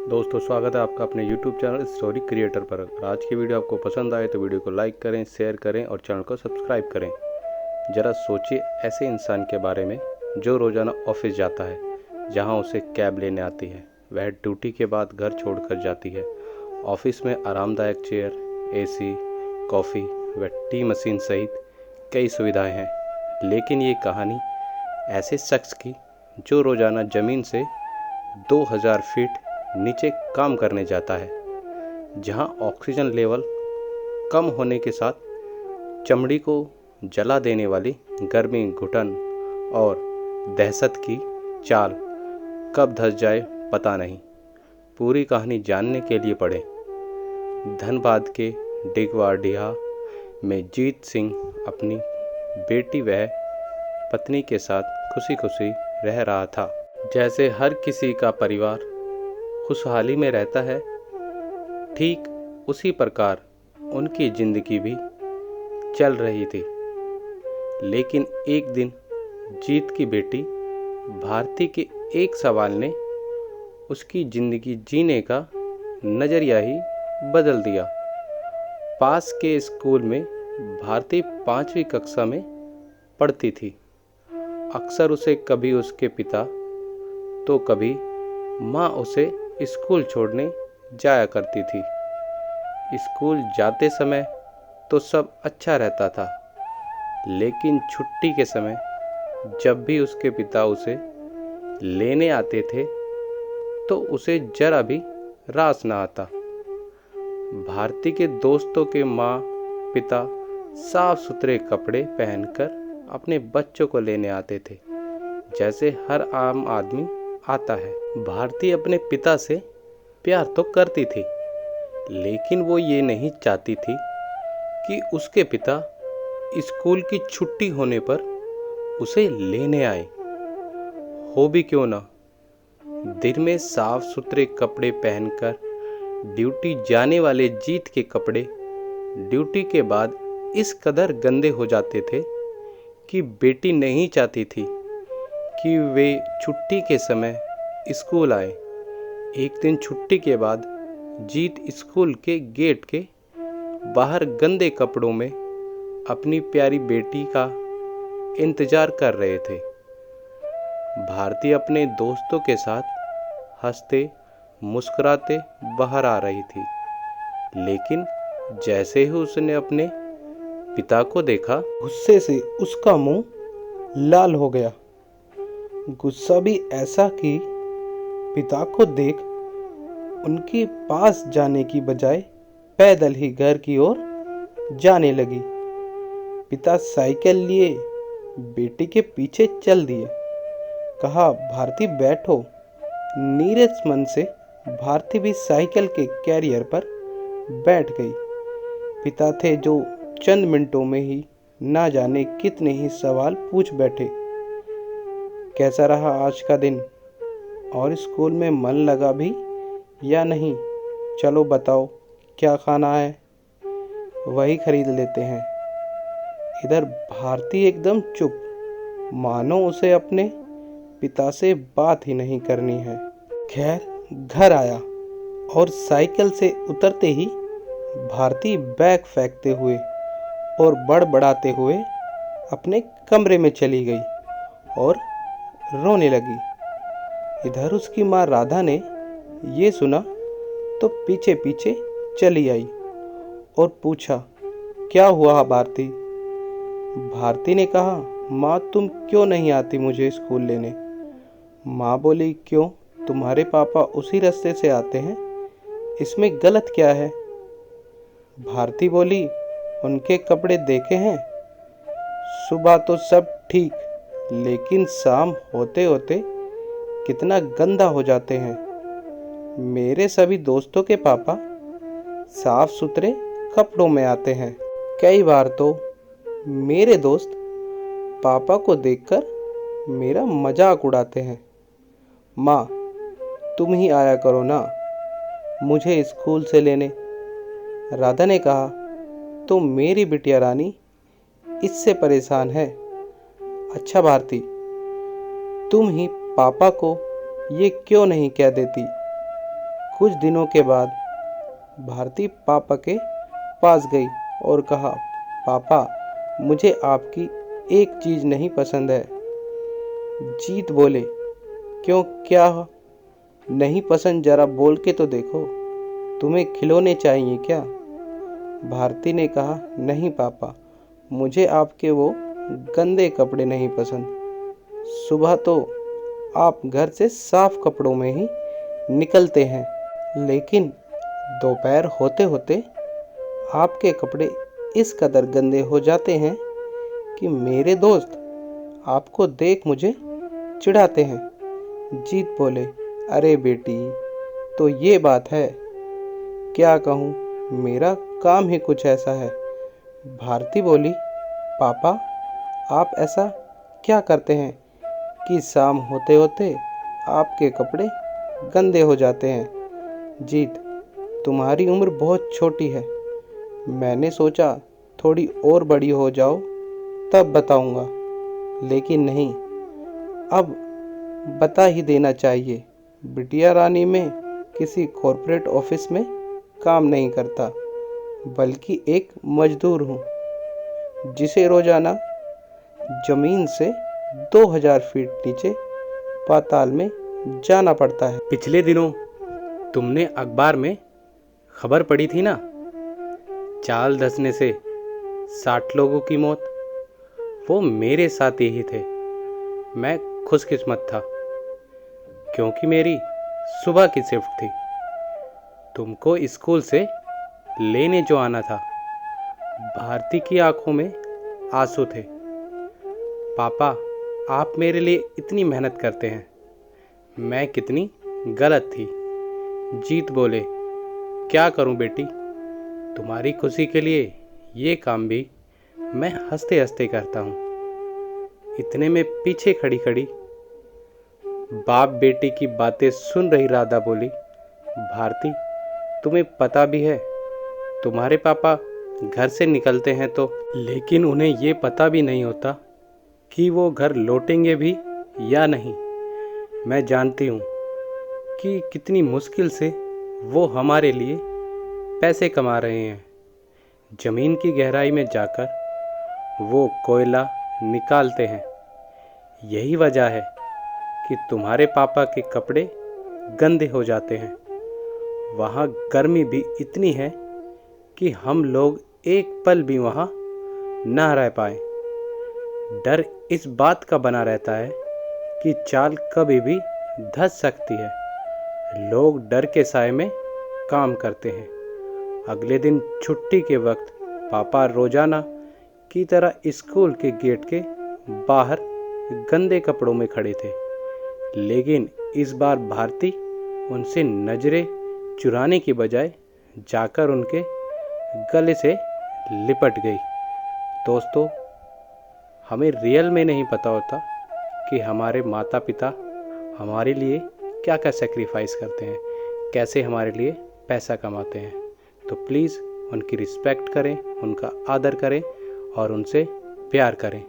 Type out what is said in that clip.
दोस्तों, स्वागत है आपका अपने YouTube चैनल स्टोरी क्रिएटर पर। अगर आज की वीडियो आपको पसंद आए तो वीडियो को लाइक करें, शेयर करें और चैनल को सब्सक्राइब करें। ज़रा सोचिए ऐसे इंसान के बारे में जो रोज़ाना ऑफिस जाता है, जहां उसे कैब लेने आती है। वह ड्यूटी के बाद घर छोड़कर जाती है। ऑफिस में आरामदायक चेयर, AC, कॉफ़ी व टी मशीन सहित कई सुविधाएँ हैं। लेकिन ये कहानी ऐसे शख्स की जो रोज़ाना ज़मीन से 2000 फीट नीचे काम करने जाता है, जहां ऑक्सीजन लेवल कम होने के साथ चमड़ी को जला देने वाली गर्मी, घुटन और दहशत की चाल कब धस जाए पता नहीं। पूरी कहानी जानने के लिए पढ़ें। धनबाद के डिगवाडिहा में जीत सिंह अपनी बेटी व पत्नी के साथ खुशी खुशी रह रहा था। जैसे हर किसी का परिवार खुशहाली में रहता है, ठीक उसी प्रकार उनकी जिंदगी भी चल रही थी। लेकिन एक दिन जीत की बेटी भारती के एक सवाल ने उसकी जिंदगी जीने का नज़रिया ही बदल दिया। पास के स्कूल में भारती 5वीं कक्षा में पढ़ती थी। अक्सर उसे कभी उसके पिता तो कभी माँ उसे स्कूल छोड़ने जाया करती थी। स्कूल जाते समय तो सब अच्छा रहता था, लेकिन छुट्टी के समय जब भी उसके पिता उसे लेने आते थे तो उसे जरा भी रास ना आता। भारती के दोस्तों के माँ पिता साफ सुथरे कपड़े पहनकर अपने बच्चों को लेने आते थे, जैसे हर आम आदमी आता है। भारती अपने पिता से प्यार तो करती थी, लेकिन वो ये नहीं चाहती थी कि उसके पिता स्कूल की छुट्टी होने पर उसे लेने आए। हो भी क्यों ना, दिन में साफ सुथरे कपड़े पहनकर ड्यूटी जाने वाले जीत के कपड़े ड्यूटी के बाद इस कदर गंदे हो जाते थे कि बेटी नहीं चाहती थी कि वे छुट्टी के समय स्कूल आए। एक दिन छुट्टी के बाद जीत स्कूल के गेट के बाहर गंदे कपड़ों में अपनी प्यारी बेटी का इंतजार कर रहे थे। भारती अपने दोस्तों के साथ हंसते मुस्कुराते बाहर आ रही थी, लेकिन जैसे ही उसने अपने पिता को देखा, गुस्से से उसका मुंह लाल हो गया। गुस्सा भी ऐसा कि पिता को देख उनके पास जाने की बजाय पैदल ही घर की ओर जाने लगी। पिता साइकिल लिए बेटी के पीछे चल दिए। कहा, भारती बैठो। नीरस मन से भारती भी साइकिल के कैरियर पर बैठ गई। पिता थे जो चंद मिनटों में ही ना जाने कितने ही सवाल पूछ बैठे। कैसा रहा आज का दिन, और स्कूल में मन लगा भी या नहीं? चलो बताओ, क्या खाना है, वही खरीद लेते हैं। इधर भारती एकदम चुप, मानो उसे अपने पिता से बात ही नहीं करनी है। खैर, घर आया और साइकिल से उतरते ही भारती बैग फेंकते हुए और बड़बड़ाते हुए अपने कमरे में चली गई और रोने लगी। इधर उसकी माँ राधा ने ये सुना तो पीछे पीछे चली आई और पूछा, क्या हुआ भारती? भारती ने कहा, माँ तुम क्यों नहीं आती मुझे स्कूल लेने? माँ बोली, क्यों, तुम्हारे पापा उसी रास्ते से आते हैं, इसमें गलत क्या है? भारती बोली, उनके कपड़े देखे हैं? सुबह तो सब ठीक, लेकिन शाम होते होते कितना गंदा हो जाते हैं। मेरे सभी दोस्तों के पापा साफ सुथरे कपड़ों में आते हैं। कई बार तो मेरे दोस्त पापा को देखकर मेरा मजाक उड़ाते हैं। माँ, तुम ही आया करो ना मुझे स्कूल से लेने। राधा ने कहा, तो मेरी बिटिया रानी इससे परेशान है। अच्छा भारती, तुम ही पापा को ये क्यों नहीं कह देती? कुछ दिनों के बाद भारती पापा के पास गई और कहा, पापा मुझे आपकी एक चीज़ नहीं पसंद है। जीत बोले, क्यों, क्या नहीं पसंद, जरा बोल के तो देखो, तुम्हें खिलौने चाहिए क्या? भारती ने कहा, नहीं पापा, मुझे आपके वो गंदे कपड़े नहीं पसंद। सुबह तो आप घर से साफ कपड़ों में ही निकलते हैं, लेकिन दोपहर होते होते आपके कपड़े इस कदर गंदे हो जाते हैं कि मेरे दोस्त आपको देख मुझे चिढ़ाते हैं। जीत बोले, अरे बेटी, तो ये बात है, क्या कहूँ, मेरा काम ही कुछ ऐसा है। भारती बोली, पापा आप ऐसा क्या करते हैं कि शाम होते होते आपके कपड़े गंदे हो जाते हैं? जीत, तुम्हारी उम्र बहुत छोटी है, मैंने सोचा थोड़ी और बड़ी हो जाओ तब बताऊंगा, लेकिन नहीं, अब बता ही देना चाहिए। बिटिया रानी में किसी कॉर्पोरेट ऑफिस में काम नहीं करता, बल्कि एक मजदूर हूँ जिसे रोजाना जमीन से 2000 फीट नीचे पाताल में जाना पड़ता है। पिछले दिनों तुमने अखबार में खबर पढ़ी थी ना, चाल धंसने से 60 लोगों की मौत। वो मेरे साथ ही थे। मैं खुशकिस्मत था क्योंकि मेरी सुबह की शिफ्ट थी। तुमको स्कूल से लेने जो आना था। भारती की आंखों में आंसू थे। पापा आप मेरे लिए इतनी मेहनत करते हैं, मैं कितनी गलत थी। जीत बोले, क्या करूं बेटी, तुम्हारी खुशी के लिए ये काम भी मैं हंसते हंसते करता हूँ। इतने में पीछे खड़ी खड़ी बाप बेटी की बातें सुन रही राधा बोली, भारती तुम्हें पता भी है तुम्हारे पापा घर से निकलते हैं तो, लेकिन उन्हें ये पता भी नहीं होता कि वो घर लौटेंगे भी या नहीं। मैं जानती हूँ कि कितनी मुश्किल से वो हमारे लिए पैसे कमा रहे हैं। ज़मीन की गहराई में जाकर वो कोयला निकालते हैं। यही वजह है कि तुम्हारे पापा के कपड़े गंदे हो जाते हैं। वहाँ गर्मी भी इतनी है कि हम लोग एक पल भी वहाँ ना रह पाए। डर इस बात का बना रहता है कि चाल कभी भी धंस सकती है। लोग डर के साए में काम करते हैं। अगले दिन छुट्टी के वक्त पापा रोजाना की तरह स्कूल के गेट के बाहर गंदे कपड़ों में खड़े थे, लेकिन इस बार भारती उनसे नजरें चुराने की बजाय जाकर उनके गले से लिपट गई। दोस्तों, हमें रियल में नहीं पता होता कि हमारे माता पिता हमारे लिए क्या क्या सेक्रीफाइस करते हैं, कैसे हमारे लिए पैसा कमाते हैं। तो प्लीज़ उनकी रिस्पेक्ट करें, उनका आदर करें और उनसे प्यार करें।